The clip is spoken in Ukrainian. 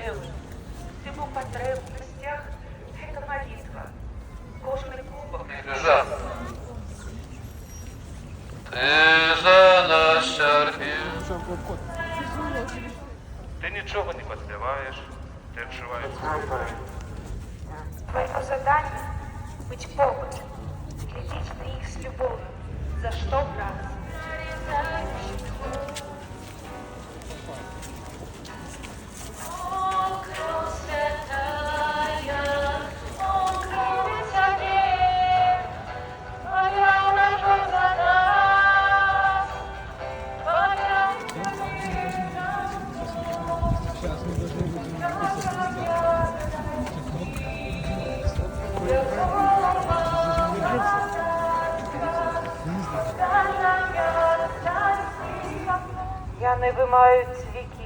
милий, всему потребностях это молитва. Кожный кубок. Жан, ти за нас терпів. Ти нічого не поспіваєш, ти відчуваєш. Твое задание — быть побыть, глядеть на их с любовью. За что, брат? Я не вимаю віки.